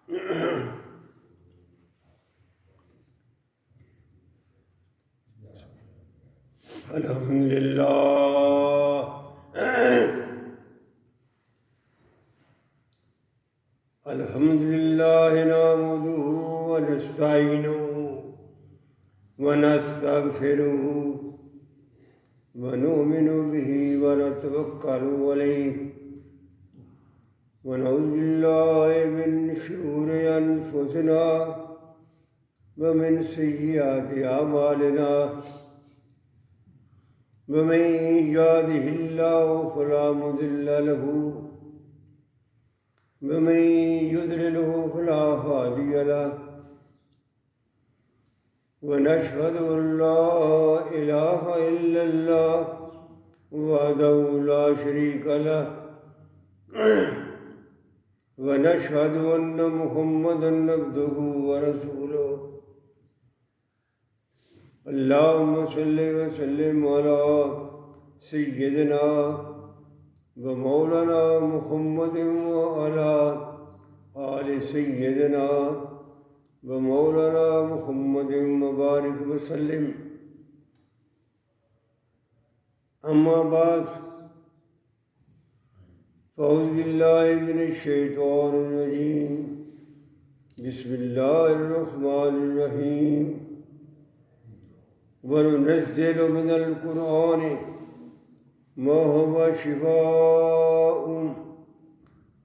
الحمدللہ الحمدللہ نحمدہ ونستعینہ ونستغفرہ ونؤمن بہ ونتوکل علیہ ونعوذ باللہ من شرور انفسنا ومن سیئات اعمالنا ومن يهده الله فلا مضل له ومن يضلله فلا هادي له ونشهد أن لا إله إلا الله وحده لا شريك له ونشهد أن محمدا عبده ورسوله اللهم صل وسلم على سيدنا ومولانا محمد وعلى آل سيدنا ومولانا محمد وبارك وسلم. أما بعد فأعوذ بالله من الشيطان الرجيم بسم الله الرحمن الرحيم وننزل من القرآن ما هو شفاء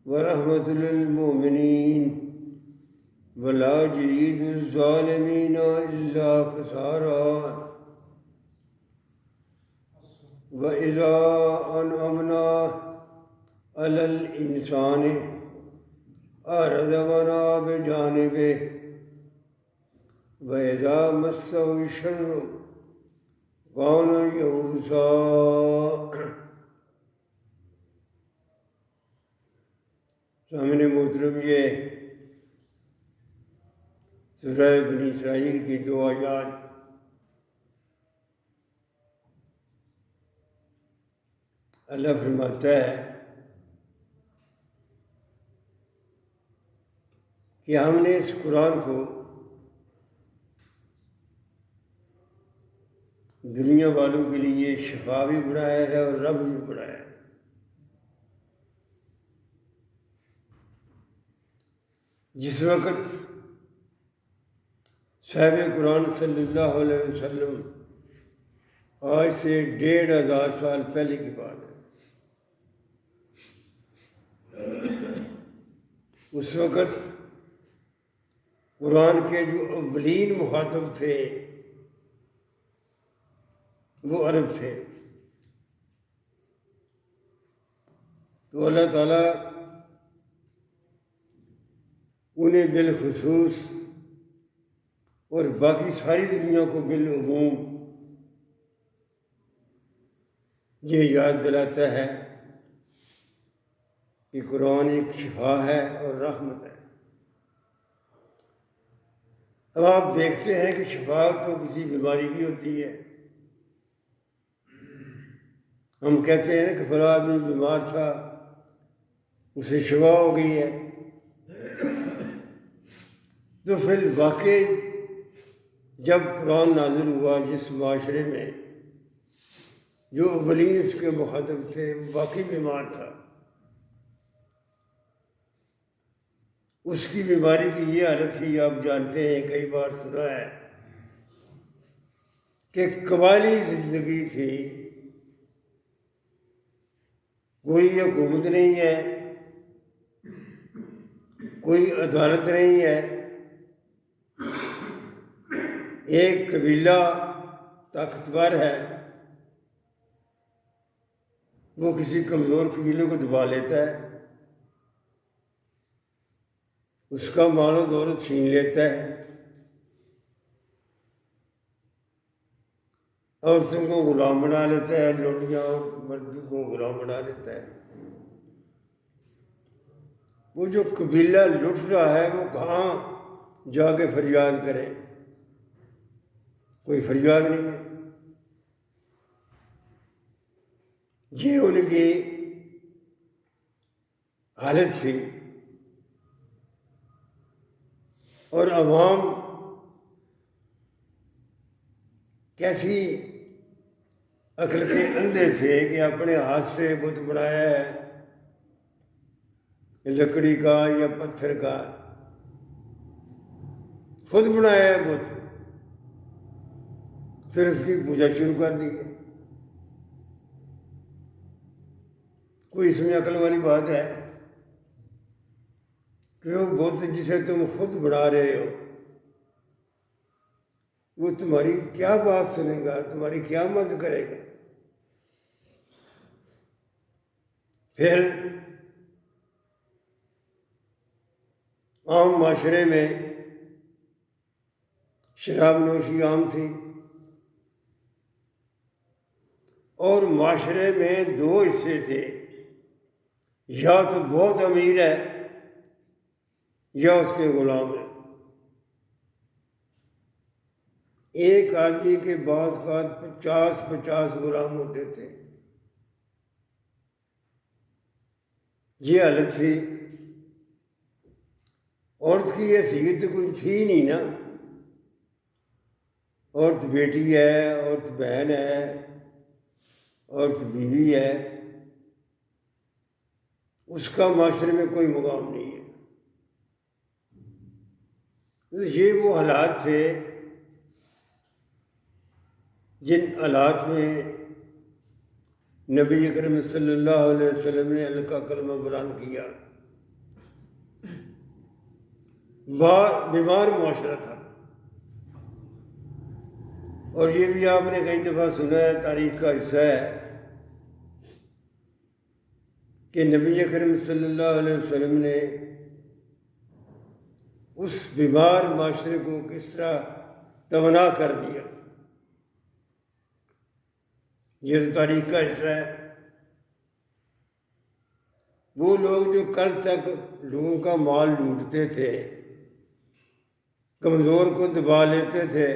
ورحمة للمؤمنين ولا يزيد الظالمين إلا خسارا وإذا أنعمنا على الإنسان أعرض ونأى بجانبه وإذا مسه الشر كان يئوسا. سامنے محترم، یہ سورہ بنی اسرائیل کی 2 آیات اللہ فرماتا ہے کہ ہم نے اس قرآن کو دنیا والوں کے لیے شفا بھی بنایا ہے اور رب بھی بنایا ہے. جس وقت صاحب قرآن صلی اللہ علیہ وسلم، آج سے 1500 سال پہلے کی بات ہے، اس وقت قرآن کے جو اولین مخاطب تھے وہ عرب تھے. تو اللہ تعالیٰ انہیں بالخصوص اور باقی ساری دنیا کو بالعموم یہ یاد دلاتا ہے کہ قرآن ایک شفا ہے اور رحمت ہے. اب آپ دیکھتے ہیں کہ شفا تو کسی بیماری کی ہوتی ہے. ہم کہتے ہیں کہ فلاں آدمی بیمار تھا، اسے شفا ہو گئی ہے. تو پھر واقعی جب قرآن نازل ہوا جس معاشرے میں جو اولین اس کے مخاطب تھے وہ واقعی بیمار تھا، اس کی بیماری کی یہ حالت تھی، آپ جانتے ہیں، کئی بار سنا ہے کہ قبائلی زندگی تھی، کوئی حکومت نہیں ہے، کوئی عدالت نہیں ہے. ایک قبیلہ طاقتور ہے، وہ کسی کمزور قبیلے کو دبا لیتا ہے، اس کا مال و دولت چھین لیتا ہے، عورتوں کو غلام بنا لیتا ہے، لوٹیاں اور مردوں کو غلام بنا لیتا ہے. وہ جو قبیلہ لٹ رہا ہے وہ کہاں جا کے فریاد کرے؟ کوئی فریاد نہیں ہے. یہ ان کی حالت تھی. اور عوام کیسی عقل کے اندھے تھے کہ اپنے ہاتھ سے بت بنایا ہے، لکڑی کا یا پتھر کا، خود بنایا ہے بت، پھر اس کی پوجا شروع کر دی ہے۔ کوئی اس میں عقل والی بات ہے کہ وہ بت جسے تم خود بنا رہے ہو وہ تمہاری کیا بات سنے گا، تمہاری کیا مدد کرے گا؟ پھر عام معاشرے میں شراب نوشی عام تھی، اور معاشرے میں دو حصے تھے، یا تو بہت امیر ہے یا اس کے غلام ہے۔ ایک آدمی کے بعض اوقات 50 غلام ہوتے تھے۔ یہ حالت تھی۔ عورت کی حیثیت تو کوئی تھی نہیں نا، عورت بیٹی ہے، عورت بہن ہے، عورت بیوی ہے، اس کا معاشرے میں کوئی مقام نہیں ہے۔ یہ وہ حالات تھے جن حالات میں نبی اکرم صلی اللہ علیہ وسلم نے اللہ کا کلمہ بلند کیا۔ بیمار معاشرہ تھا، اور یہ بھی آپ نے کئی دفعہ سنا ہے، تاریخ کا حصہ ہے کہ نبی اکرم صلی اللہ علیہ وسلم نے اس بیمار معاشرے کو کس طرح توانا کر دیا۔ یہ تاریخ کا حصہ ہے۔ وہ لوگ جو کل تک لوگوں کا مال لوٹتے تھے، کمزور کو دبا لیتے تھے،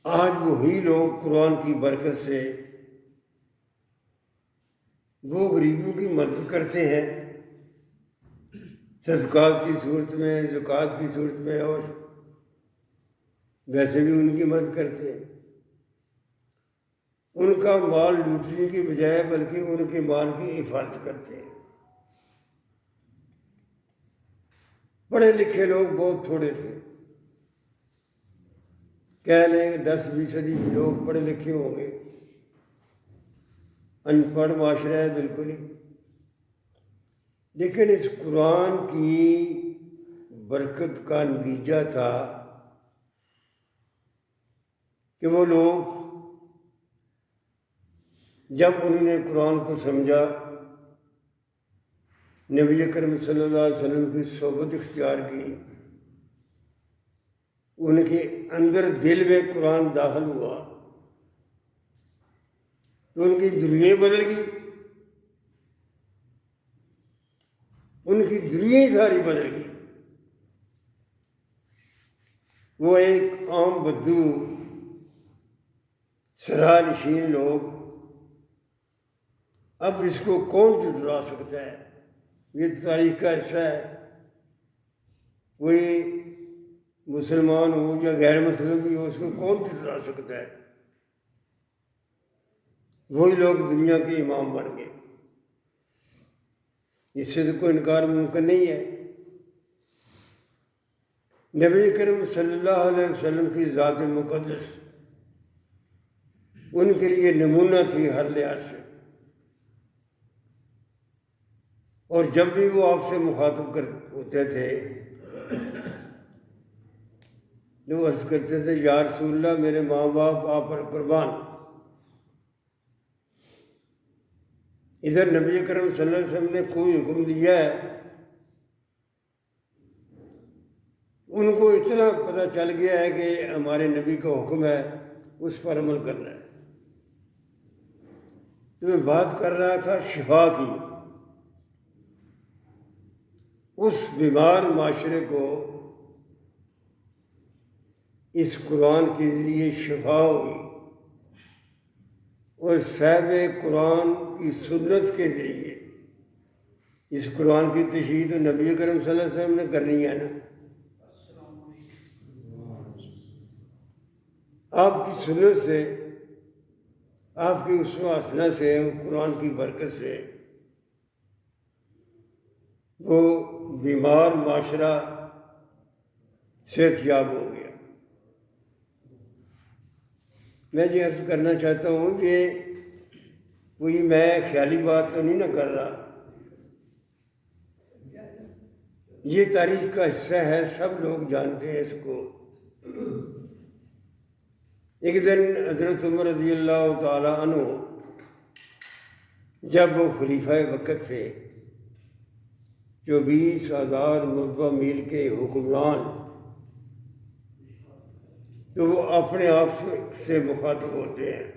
آج وہی لوگ قرآن کی برکت سے وہ غریبوں کی مدد کرتے ہیں، صدقات کی صورت میں، زکوٰۃ کی صورت میں، اور ویسے بھی ان کی مدد کرتے ہیں۔ ان کا مال لوٹنے کی بجائے بلکہ ان کے مال کی حفاظت کرتے ہیں۔ پڑھے لکھے لوگ بہت تھوڑے تھے، کہہ لیں کہ 10-20% لوگ پڑھے لکھے ہوں گے، ان پڑھ معاشرہ ہے بالکل ہی۔ لیکن اس قرآن کی برکت کا نتیجہ تھا کہ وہ لوگ جب انہوں نے قرآن کو سمجھا، نبی اکرم صلی اللہ علیہ وسلم کی صحبت اختیار کی، ان کے اندر دل میں قرآن داخل ہوا تو ان کی دنیا بدل گئی، ان کی دنیا ہی ساری بدل گئی۔ وہ ایک عام بدو سرا نشین لوگ، اب اس کو کون جھٹلا سکتا ہے؟ یہ تاریخ کا حصہ ہے۔ کوئی مسلمان ہو یا غیر مسلم بھی ہو، اس کو کون جھٹلا سکتا ہے؟ وہی لوگ دنیا کے امام بن گئے، اس سے تو کوئی انکار ممکن نہیں ہے۔ نبی کریم صلی اللہ علیہ وسلم کی ذات مقدس ان کے لیے نمونہ تھی ہر لحاظ سے، اور جب بھی وہ آپ سے مخاطب ہوتے تھے جو عرض کرتے تھے، یا رسول اللہ میرے ماں باپ آپ پر قربان۔ ادھر نبی کریم صلی اللہ علیہ وسلم نے کوئی حکم دیا ہے، ان کو اتنا پتہ چل گیا ہے کہ ہمارے نبی کا حکم ہے، اس پر عمل کرنا ہے۔ تو میں بات کر رہا تھا شفا کی۔ اس بیمار معاشرے کو اس قرآن کے ذریعے شفا ہوئی، اور صاحب قرآن کی سنت کے ذریعے اس قرآن کی تشریح تو نبی کرم صلی اللہ علیہ وسلم نے کرنی ہے نا. آپ کی سنت سے، آپ کی اسوہ حسنہ سے، قرآن کی برکت سے وہ بیمار معاشرہ صحت یاب ہو گیا. میں یہ عرض کرنا چاہتا ہوں کہ کوئی میں خیالی بات تو نہیں نہ کر رہا، یہ تاریخ کا حصہ ہے، سب لوگ جانتے ہیں اس کو. ایک دن حضرت عمر رضی اللہ تعالیٰ عنہ جب وہ خلیفہ وقت تھے، 24,000 مربع میل کے حکمران، تو وہ اپنے آپ سے مخاطب ہوتے ہیں،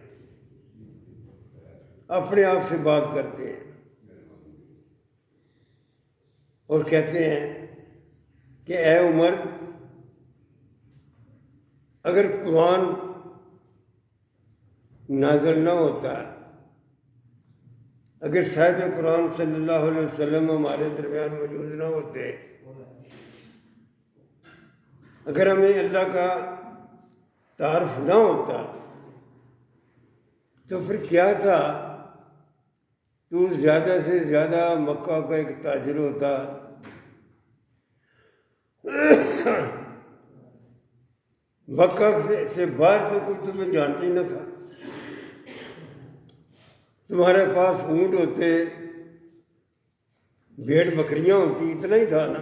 اپنے آپ سے بات کرتے ہیں اور کہتے ہیں کہ اے عمر، اگر قرآن نازل نہ ہوتا، اگر صاحب قرآن صلی اللہ علیہ وسلم ہمارے درمیان موجود نہ ہوتے، اگر ہمیں اللہ کا تعارف نہ ہوتا، تو پھر کیا تھا؟ تو زیادہ سے زیادہ مکہ کا ایک تاجر ہوتا، مکہ سے باہر تو کوئی تمہیں جانتا ہی نہ تھا. تمہارے پاس اونٹ ہوتے، بھیڑ بکریاں ہوتی، اتنا ہی تھا نا.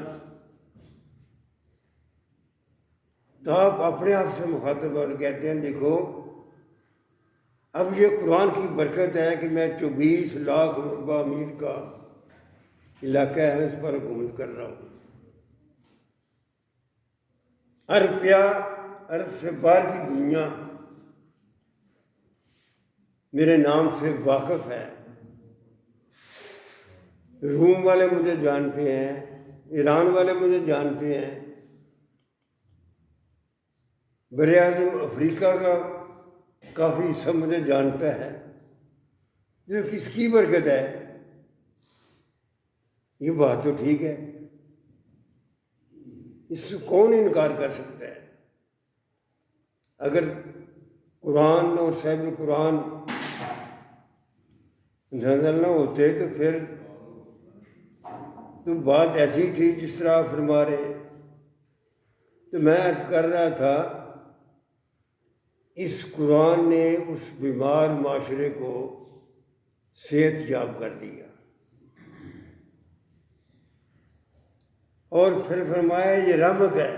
تو آپ اپنے آپ سے مخاطب اور کہتے ہیں دیکھو اب یہ قرآن کی برکت ہے کہ میں 24 لاکھ مربع میل کا علاقہ ہے، اس پر حکومت کر رہا ہوں. عرب کیا، عرب سے باہر کی دنیا میرے نام سے واقف ہے. روم والے مجھے جانتے ہیں، ایران والے مجھے جانتے ہیں، بر اعظم افریقہ کا کافی حصہ مجھے جانتا ہے. یہ کس کی برکت ہے؟ یہ بات تو ٹھیک ہے، اس سے کون انکار کر سکتا ہے؟ اگر قرآن اور صاحب قرآن نازل نہ ہوتے تو پھر تو بات ایسی تھی جس طرح آپ فرما رہے. تو میں عرض کر رہا تھا اس قرآن نے اس بیمار معاشرے کو صحت یاب کر دیا، اور پھر فرمایا یہ رحمت ہے.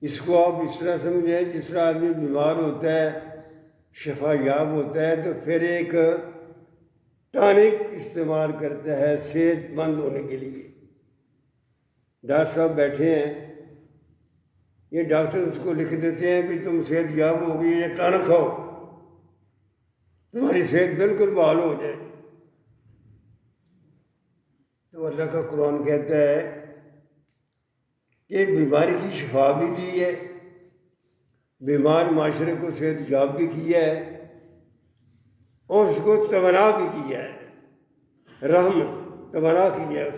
اس کو آپ اس طرح سمجھیں جس طرح آدمی بیمار ہوتا ہے، شفا یاب ہوتا ہے، تو پھر ایک ٹانک استعمال کرتا ہے صحت مند ہونے کے لیے. ڈاکٹر صاحب بیٹھے ہیں، یہ ڈاکٹر اس کو لکھ دیتے ہیں کہ تم صحت یاب ہو گئی، یہ ٹانک کھاؤ، تمہاری صحت بالکل بحال ہو جائے. تو اللہ کا قرآن کہتا ہے کہ بیماری کی شفا بھی دی ہے، بیمار معاشرے کو صحت یاب بھی کیا ہے، اور اس کو توانا بھی کیا ہے، رحمت توانا کیا ہے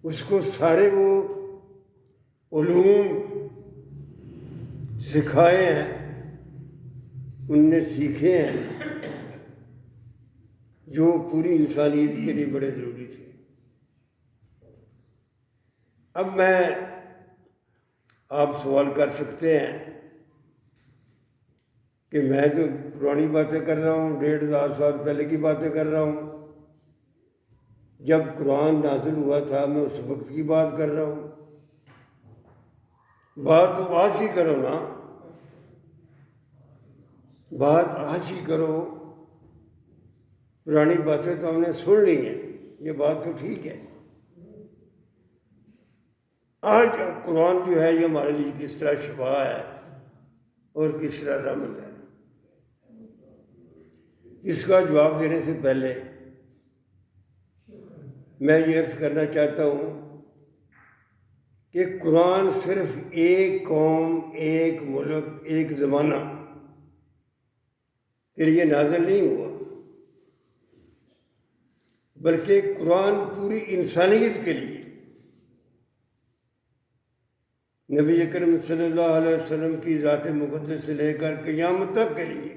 اس کو سارے وہ علوم سکھائے ہیں، ان نے سیکھے ہیں جو پوری انسانیت کے لیے بڑے ضروری تھے. اب میں آپ سوال کر سکتے ہیں کہ میں تو پرانی باتیں کر رہا ہوں، 1500 سال پہلے کی باتیں کر رہا ہوں، جب قرآن نازل ہوا تھا میں اس وقت کی بات کر رہا ہوں. بات تو آج ہی کرو نا، بات آج ہی کرو. پرانی باتیں تو ہم نے سن لی ہیں، یہ بات تو ٹھیک ہے. آج قرآن جو ہے یہ ہمارے لیے کس طرح شفا ہے اور کس طرح رحمت ہے، اس کا جواب دینے سے پہلے میں یہ عرض کرنا چاہتا ہوں کہ قرآن صرف ایک قوم، ایک ملک، ایک زمانہ کے لیے نازل نہیں ہوا. بلکہ قرآن پوری انسانیت کے لیے، نبی اکرم صلی اللہ علیہ وسلم کی ذات مقدس سے لے کر قیامت تک کے لیے،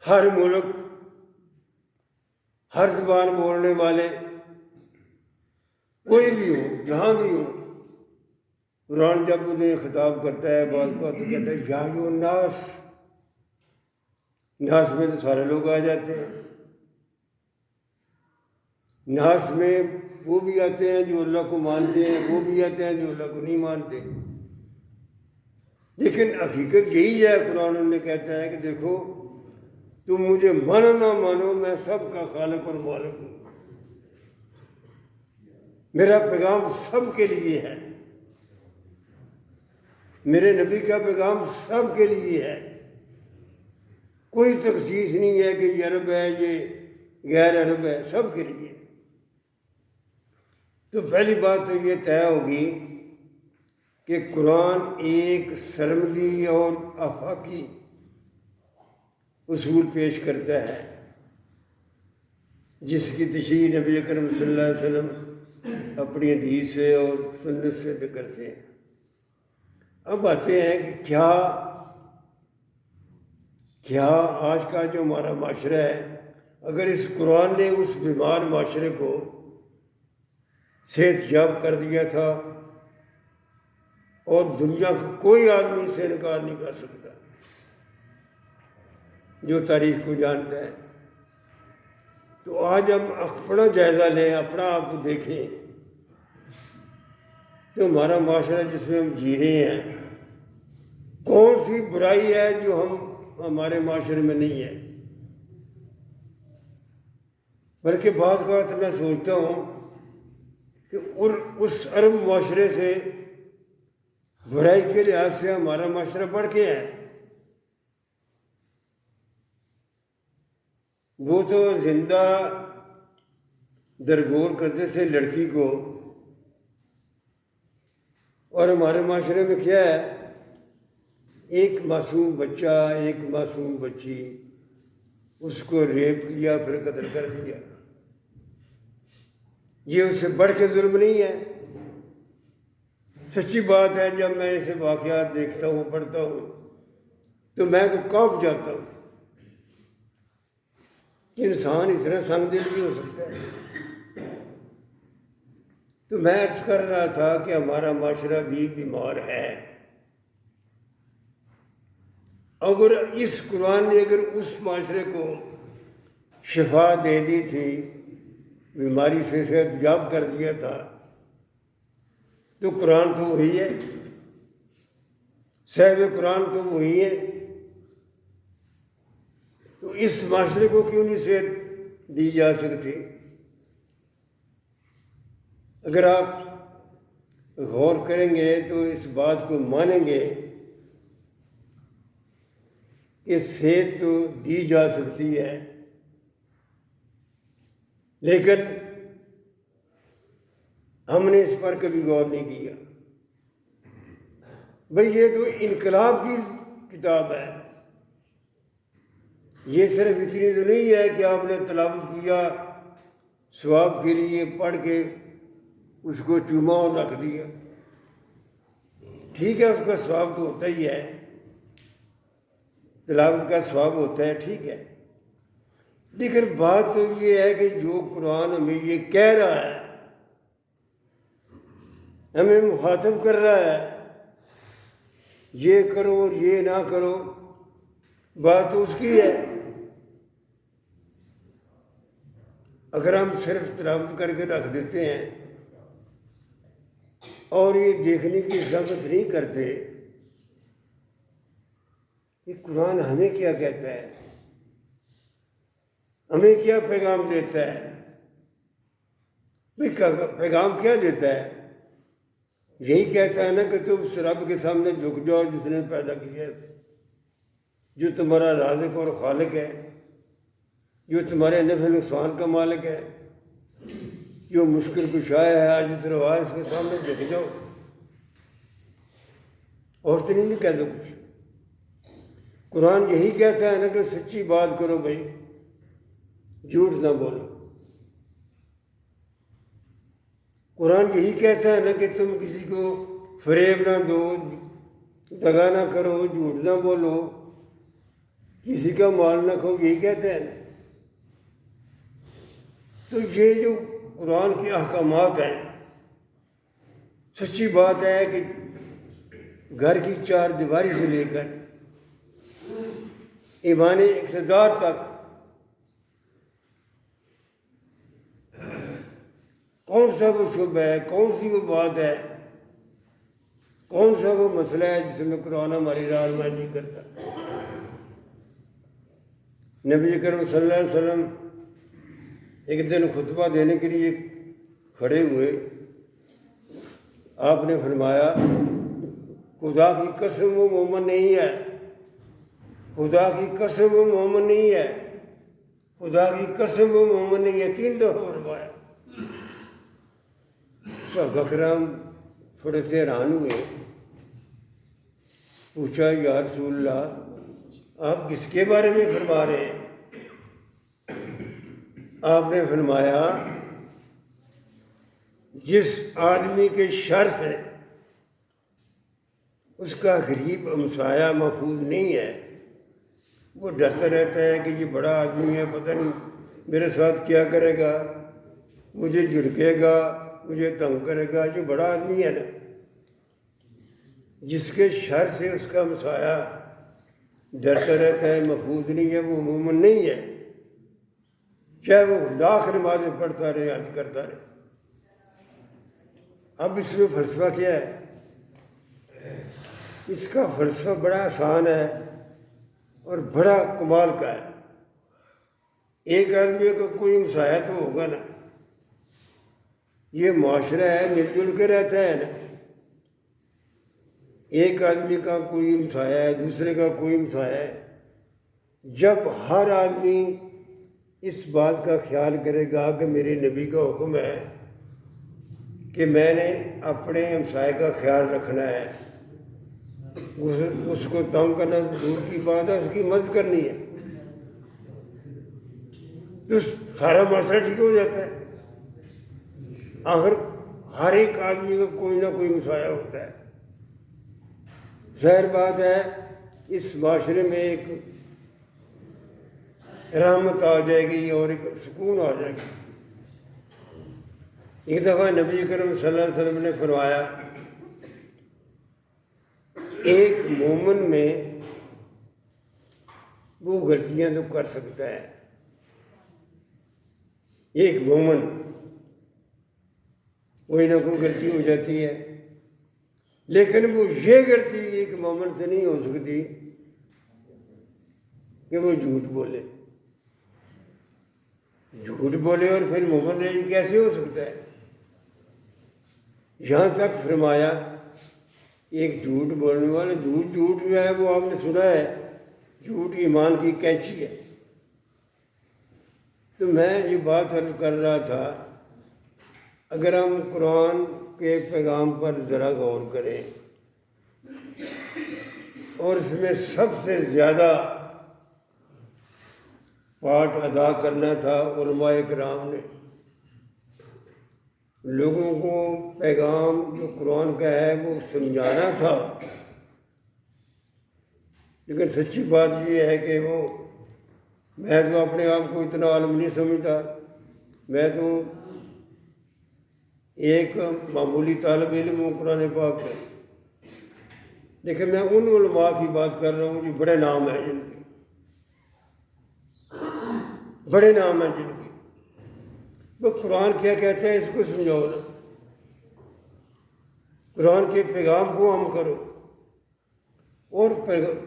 ہر ملک، ہر زبان بولنے والے، کوئی بھی ہو، جہاں بھی ہو، قرآن جب انہیں خطاب کرتا ہے بعض کا تو کہتا ہے یا ایھا الناس، ناس میں تو سارے لوگ آ جاتے ہیں، ناس میں وہ بھی آتے ہیں جو اللہ کو مانتے ہیں، وہ بھی آتے ہیں جو اللہ کو نہیں مانتے، لیکن حقیقت یہی ہے، قرآن انہیں کہتا ہے کہ دیکھو تم مجھے مانو نہ مانو، میں سب کا خالق اور مالک ہوں، میرا پیغام سب کے لیے ہے، میرے نبی کا پیغام سب کے لیے ہے، کوئی تخصیص نہیں ہے کہ یہ عرب ہے یہ غیر عرب ہے، سب کے لیے۔ تو پہلی بات تو یہ طے ہوگی کہ قرآن ایک سرمدی اور آفاقی اصول پیش کرتا ہے جس کی تشریح نبی اکرم صلی اللہ علیہ وسلم اپنی حدیث سے اور سنت سے کرتے ہیں۔ اب آتے ہیں کہ کیا آج کا جو ہمارا معاشرہ ہے، اگر اس قرآن نے اس بیمار معاشرے کو صحت یاب کر دیا تھا اور دنیا کا کوئی آدمی اس سے انکار نہیں کر سکتا جو تاریخ کو جانتا ہے، تو آج ہم اپنا جائزہ لیں، اپنا آپ کو دیکھیں تو ہمارا معاشرہ جس میں ہم جی رہے ہیں، کون سی برائی ہے جو ہمارے معاشرے میں نہیں ہے؟ بلکہ بعض اوقات میں سوچتا ہوں کہ اس عرب معاشرے سے برائی کے لحاظ سے ہمارا معاشرہ بڑھ کے ہے۔ وہ تو زندہ درگور کرتے تھے لڑکی کو، اور ہمارے معاشرے میں کیا ہے، ایک معصوم بچہ، ایک معصوم بچی، اس کو ریپ کیا پھر قتل کر دیا۔ یہ اس سے بڑھ کے ظلم نہیں ہے؟ سچی بات ہے، جب میں ایسے واقعات دیکھتا ہوں، پڑھتا ہوں، تو میں تو کانپ جاتا ہوں کہ انسان اتنا سنگ دل بھی ہو سکتا ہے۔ تو میں عرض کر رہا تھا کہ ہمارا معاشرہ بھی بیمار ہے۔ اگر اس قرآن نے اگر اس معاشرے کو شفا دے دی تھی، بیماری سے صحت یاب کر دیا تھا، تو قرآن تو وہی ہے، صاحب قرآن تو وہی ہے، تو اس معاشرے کو کیوں نہیں صحت دی جا سکتی؟ اگر آپ غور کریں گے تو اس بات کو مانیں گے کہ صحت تو دی جا سکتی ہے، لیکن ہم نے اس پر کبھی غور نہیں کیا۔ بھئی یہ تو انقلاب کی کتاب ہے، یہ صرف اتنی تو نہیں ہے کہ آپ نے تلاوت کیا ثواب کے لیے پڑھ کے اس کو چوما اور رکھ دیا۔ ٹھیک ہے، اس کا ثواب تو ہوتا ہی ہے، تلاوت کا ثواب ہوتا ہے، ٹھیک ہے، لیکن بات تو یہ ہے کہ جو قرآن ہمیں یہ کہہ رہا ہے، ہمیں مخاطب کر رہا ہے، یہ کرو اور یہ نہ کرو، بات تو اس کی ہے۔ اگر ہم صرف تلاوت کر کے رکھ دیتے ہیں اور یہ دیکھنے کی ضرورت نہیں کرتے کہ قرآن ہمیں کیا کہتا ہے، ہمیں کیا پیغام دیتا ہے، پیغام کیا دیتا ہے؟ یہی کہتا ہے نا کہ تم اس رب کے سامنے جھک جاؤ جس نے پیدا کیا ہے، جو تمہارا رازق اور خالق ہے، جو تمہارے نفع نقصان کا مالک ہے، جو مشکل کشا ہے، حاجت روا، اس کے سامنے جھک جاؤ، اور تو نہیں کہہ دو کچھ۔ قرآن یہی کہتا ہے نا کہ سچی بات کرو بھائی، جھوٹ نہ بولو۔ قرآن یہی کہتا ہے نا کہ تم کسی کو فریب نہ دو، دغا نہ کرو، جھوٹ نہ بولو، کسی کا مال نہ کھو، یہی کہتا ہے نا۔ تو یہ جو قرآن کے احکامات ہیں، سچی بات ہے کہ گھر کی چار دیواری سے لے کر ایوانی اقتدار تک کون سا وہ شبہ ہے، کون سی وہ بات ہے، کون سا وہ مسئلہ ہے جس میں قرآن ہماری رہنمائی نہیں کرتا۔ نبی کریم صلی اللہ علیہ وسلم ایک دن خطبہ دینے کے لیے کھڑے ہوئے، آپ نے فرمایا خدا کی قسم وہ مومن نہیں ہے، خدا کی قسم وہ مومن نہیں ہے، خدا کی قسم وہ مومن نہیں ہے، 3 دفعہ فرمایا۔ صحابہ کرام تھوڑے سے حیران ہوئے، پوچھا یا رسول اللہ آپ کس کے بارے میں فرما رہے ہیں؟ آپ نے فرمایا جس آدمی کے شر سے اس کا غریب ہمسایہ محفوظ نہیں ہے، وہ ڈرتا رہتا ہے کہ یہ بڑا آدمی ہے، پتہ نہیں میرے ساتھ کیا کرے گا، مجھے جھڑکے گا، مجھے تنگ کرے گا، جو بڑا آدمی ہے نا، جس کے شر سے اس کا ہمسایہ ڈرتا رہتا ہے، محفوظ نہیں ہے، وہ مومن نہیں ہے، چاہے وہ لاکھ نمازیں پڑھتا رہے، حج کرتا رہے۔ اب اس میں فلسفہ کیا ہے؟ اس کا فلسفہ بڑا آسان ہے اور بڑا کمال کا ہے۔ ایک آدمی کا کوئی ہمسایہ تو ہوگا نا، یہ معاشرہ ہے، مل جل کے رہتا ہے نا۔ ایک آدمی کا کوئی ہمسایہ ہے، دوسرے کا کوئی ہمسایہ ہے، جب ہر آدمی اس بات کا خیال کرے گا کہ میرے نبی کا حکم ہے کہ میں نے اپنے ہمسائے کا خیال رکھنا ہے، اس کو تنگ کرنا دور کی بات ہے، اس کی مدد کرنی ہے، تو سارا مسئلہ ٹھیک ہو جاتا ہے۔ آخر ہر ایک آدمی کا کوئی نہ کوئی ہمسایہ ہوتا ہے۔ ظاہر بات ہے اس معاشرے میں ایک رحمت آ جائے گی اور ایک سکون آ جائے گا۔ ایک دفعہ نبی کریم صلی اللہ علیہ وسلم نے فرمایا ایک مومن میں وہ غلطیاں تو کر سکتا ہے، ایک مومن کوئی نہ کوئی غلطی ہو جاتی ہے، لیکن وہ یہ غلطی ایک مومن سے نہیں ہو سکتی کہ وہ جھوٹ بولے۔ جھوٹ بولے اور پھر مومن نہیں کیسے ہو سکتا ہے؟ یہاں تک فرمایا ایک جھوٹ بولنے والا، جھوٹ جو ہے وہ آپ نے سنا ہے، جھوٹ ایمان کی کینچی ہے۔ تو میں یہ بات عرض کر رہا تھا، اگر ہم قرآن کے پیغام پر ذرا غور کریں اور اس میں سب سے زیادہ پارٹ ادا کرنا تھا علماء کرام نے، لوگوں کو پیغام جو قرآن کا ہے وہ سمجھانا تھا، لیکن سچی بات یہ ہے کہ میں تو اپنے آپ کو اتنا عالم نہیں سمجھتا، میں تو ایک معمولی طالب علم ہوں قرآن پاک سے، لیکن میں ان علماء کی بات کر رہا ہوں جو بڑے نام ہیں، جن کے بڑے نام ہیں، جن کے وہ قرآن کیا کہتا ہے اس کو سمجھاؤ نا، قرآن کے پیغام کو عام کرو۔ اور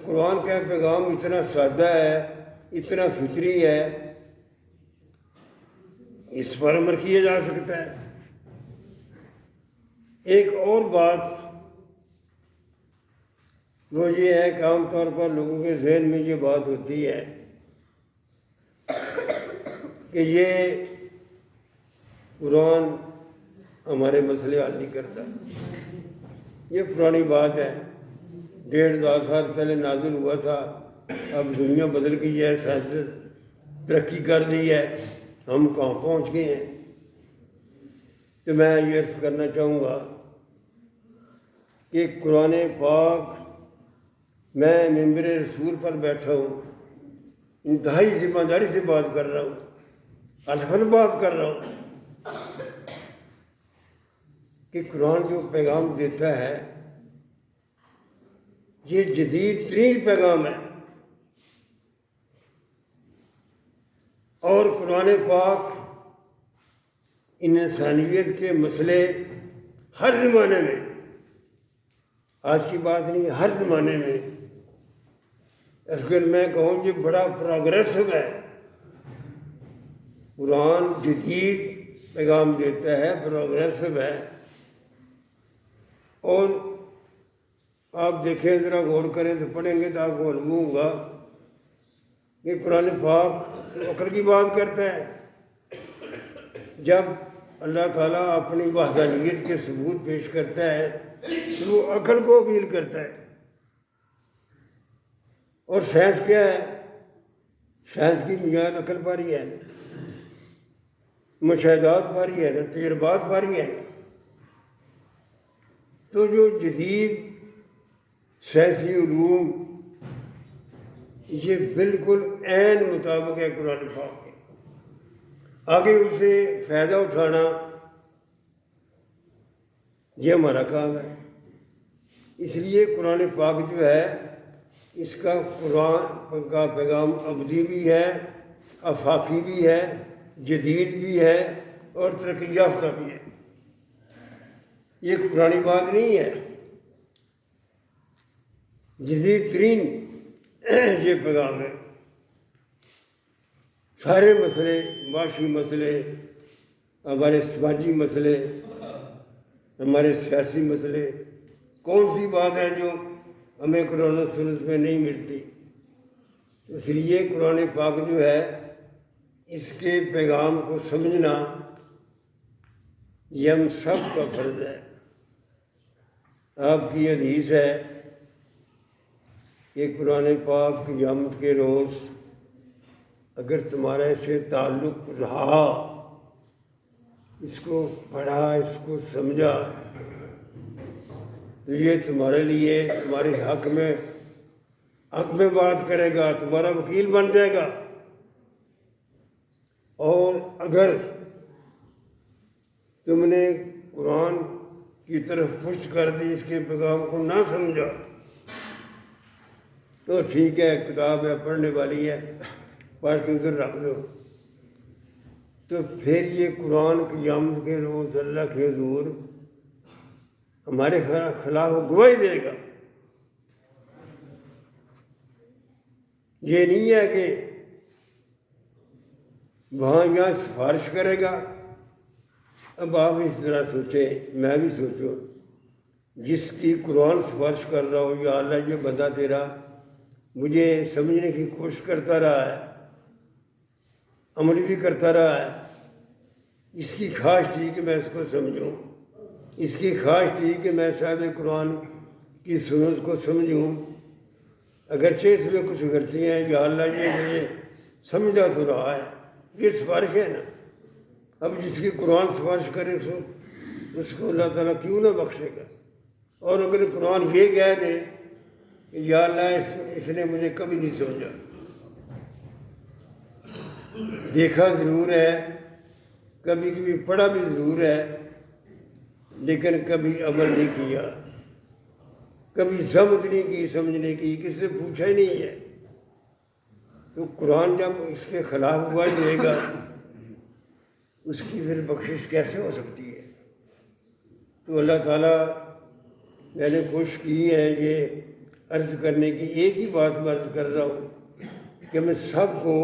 قرآن کا پیغام اتنا سادہ ہے، اتنا فطری ہے، اس پر عمل کیا جا سکتا ہے۔ ایک اور بات وہ یہ ہے کہ عام طور پر لوگوں کے ذہن میں یہ بات ہوتی ہے کہ یہ قرآن ہمارے مسئلے حل نہیں کرتا۔ یہ پرانی بات ہے، 1,500 سال پہلے نازل ہوا تھا، اب دنیا بدل گئی ہے، سائنس ترقی کر لی ہے، ہم کہاں پہنچ گئے ہیں۔ تو میں یہ عرض کرنا چاہوں گا کہ قرآن پاک، میں ممبر رسول پر بیٹھا ہوں، انتہائی ذمہ داری سے بات کر رہا ہوں، الحن بات کر رہا ہوں کہ قرآن جو پیغام دیتا ہے یہ جدید ترین پیغام ہے، اور قرآن پاک انسانیت کے مسئلے ہر زمانے میں، آج کی بات نہیں، ہر زمانے میں، اس کے میں کہوں یہ بڑا پروگریسو ہے۔ قرآن جدید پیغام دیتا ہے، پروگریسو ہے۔ اور آپ دیکھیں، ذرا غور کریں تو پڑھیں گے تو آپ کو معلوم ہوگا کہ قرآن پاک عقل کی بات کرتا ہے۔ جب اللہ تعالیٰ اپنی وحدانیت کے ثبوت پیش کرتا ہے تو وہ عقل کو اپیل کرتا ہے۔ اور سائنس کیا ہے؟ سائنس کی بنیاد عقل پر ہی ہے، مشاہدات پر ہی ہے، تجربات پر ہی ہے۔ تو جو جدید سائنسی علوم یہ بالکل عین مطابق ہے قرآن پاک کے، آگے اس سے فائدہ اٹھانا یہ ہمارا کام ہے۔ اس لیے قرآن پاک جو ہے اس کا قرآن کا پیغام ابدی بھی ہے، آفاقی بھی ہے، جدید بھی ہے اور ترقی یافتہ بھی ہے۔ یہ پرانی بات نہیں ہے، جدید ترین یہ پیغام ہے۔ سارے مسئلے، معاشی مسئلے، ہمارے سماجی مسئلے، ہمارے سیاسی مسئلے، کون سی بات ہے جو ہمیں قرآن و سنت میں نہیں ملتی؟ اس لیے قرآن پاک جو ہے اس کے پیغام کو سمجھنا یہ ہم سب کا فرض ہے۔ آپ کی حدیث ہے کہ قرآن پاک قیامت کے روز اگر تمہارا اسے تعلق رہا، اس کو پڑھا، اس کو سمجھا، تو یہ تمہارے لیے، تمہارے حق میں بات کرے گا، تمہارا وکیل بن جائے گا۔ اور اگر تم نے قرآن کی طرف پشت کر دی، اس کے پیغام کو نہ سمجھا، تو ٹھیک ہے، کتاب ہے، پڑھنے والی ہے، پڑھ کے ادھر رکھ دو۔ تو پھر یہ قرآن قیامت کے روز اللہ کے حضور ہمارے خلاف گواہی دے گا۔ یہ نہیں ہے کہ وہاں یہاں سفارش کرے گا۔ اب آپ اس طرح سوچیں، میں بھی سوچوں، جس کی قرآن سفارش کر رہا ہو، یا اللہ یہ بندہ تیرا مجھے سمجھنے کی کوشش کرتا رہا ہے، عمل بھی کرتا رہا ہے، اس کی خواہش تھی کہ میں اس کو سمجھوں، اس کی خواہش تھی کہ میں صاحب قرآن کی سنت کو سمجھوں، اگرچہ اس میں کچھ غلطیاں ہیں، یا اللہ یہ مجھے سمجھا تو رہا ہے، یہ سفارش ہے نا۔ اب جس کی قرآن سفارش کرے اس کو اللہ تعالیٰ کیوں نہ بخشے گا؟ اور اگر قرآن یہ کہہ دے کہ یا اللہ اس نے مجھے کبھی نہیں سمجھا، دیکھا ضرور ہے، کبھی کبھی پڑھا بھی ضرور ہے، لیکن کبھی عمل نہیں کیا، کبھی سمجھ نہیں کی، سمجھنے کی کسی سے پوچھا ہی نہیں ہے، تو قرآن جب اس کے خلاف گواہی دے گا، اس کی پھر بخشش کیسے ہو سکتی ہے؟ تو اللہ تعالیٰ، میں نے کوشش کی ہے یہ عرض کرنے کی، ایک ہی بات میں عرض کر رہا ہوں کہ میں سب کو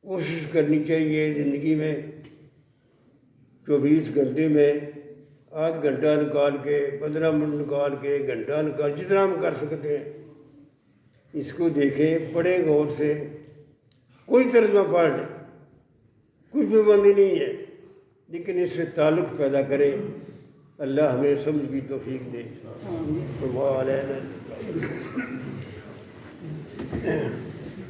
کوشش کرنی چاہیے زندگی میں 24 گھنٹے میں آدھ گھنٹہ نکال کے، 15 منٹ نکال کے، گھنٹہ نکال، جتنا ہم کر سکتے ہیں اس کو دیکھیں، پڑھیں غور سے، کوئی ترجمہ پڑھ لیں، کوئی پابندی نہیں ہے، لیکن اس سے تعلق پیدا کریں۔ اللہ ہمیں سمجھ کی توفیق دے۔